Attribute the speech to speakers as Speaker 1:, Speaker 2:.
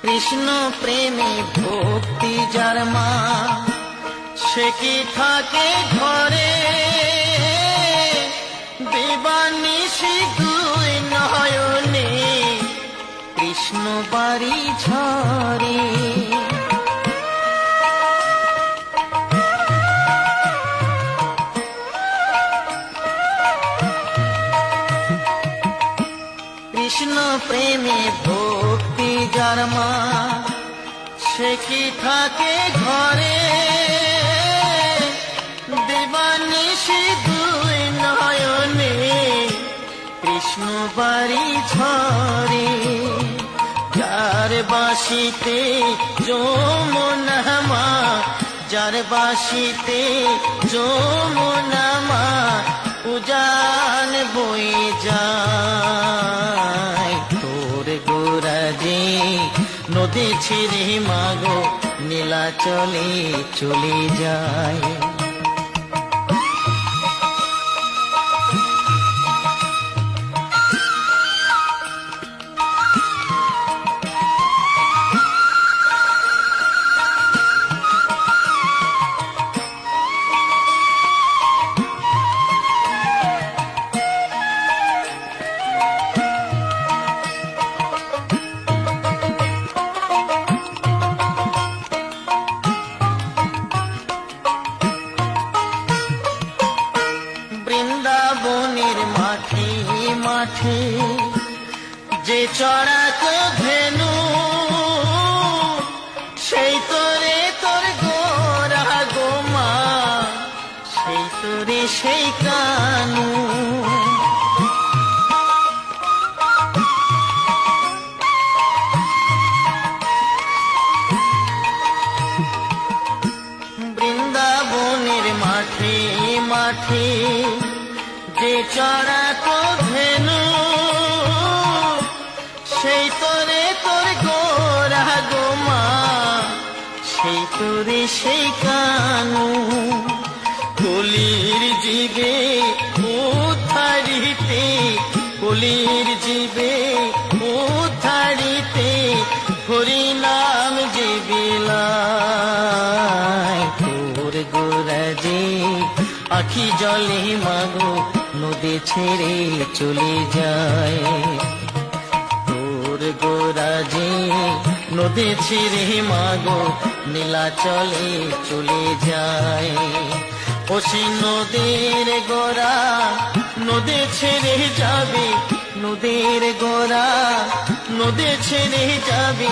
Speaker 1: কৃষ্ণ প্রেমে ভক্তি যার মা, সে কি থাকে ঘরে দিবানিশি দুই নয়নে কৃষ্ণ বাড়ি ঝরে। কৃষ্ণ প্রেমে ভক্তি যার মা, সে কি থাকে ঘরে দিবানিশি দুই নয়নে কৃষ্ণ বাড়ি ঝরে। যার বাঁশিতে যমুনা মা, যার বাঁশিতে যমুনা মা উজান বয়ে যায়। তোর গোরাজে নদী ছিঁড়ে মাগো নীলাচলে চলে যায়। বৃন্দাবনের মাঠে মাঠে যে চড়াত ধেনু, সেই তোরে তোর গোরা গোমা, সেই তোরে সেই কানু। বৃন্দাবনের মাঠে মাঠে যে চড়াত ধেনু, সেই তোরে তোর গোরা গোমা, সেই তোরে সেই কানু। কলির জীবে উদ্ধারিতে, কলির জীবে উদ্ধারিতে হরি নাম যে বিলায়। তোর গোরাজে আখি জলে মাগো নদী ছেড়ে চলে যায়। তোর গোরাজে নদী ছেড়ে মাগো নীলাচলে চলে যায়। ও সে নদীর গোরা নদী ছেড়ে যাবে, নদীর গোরা নদী ছেড়ে যাবে।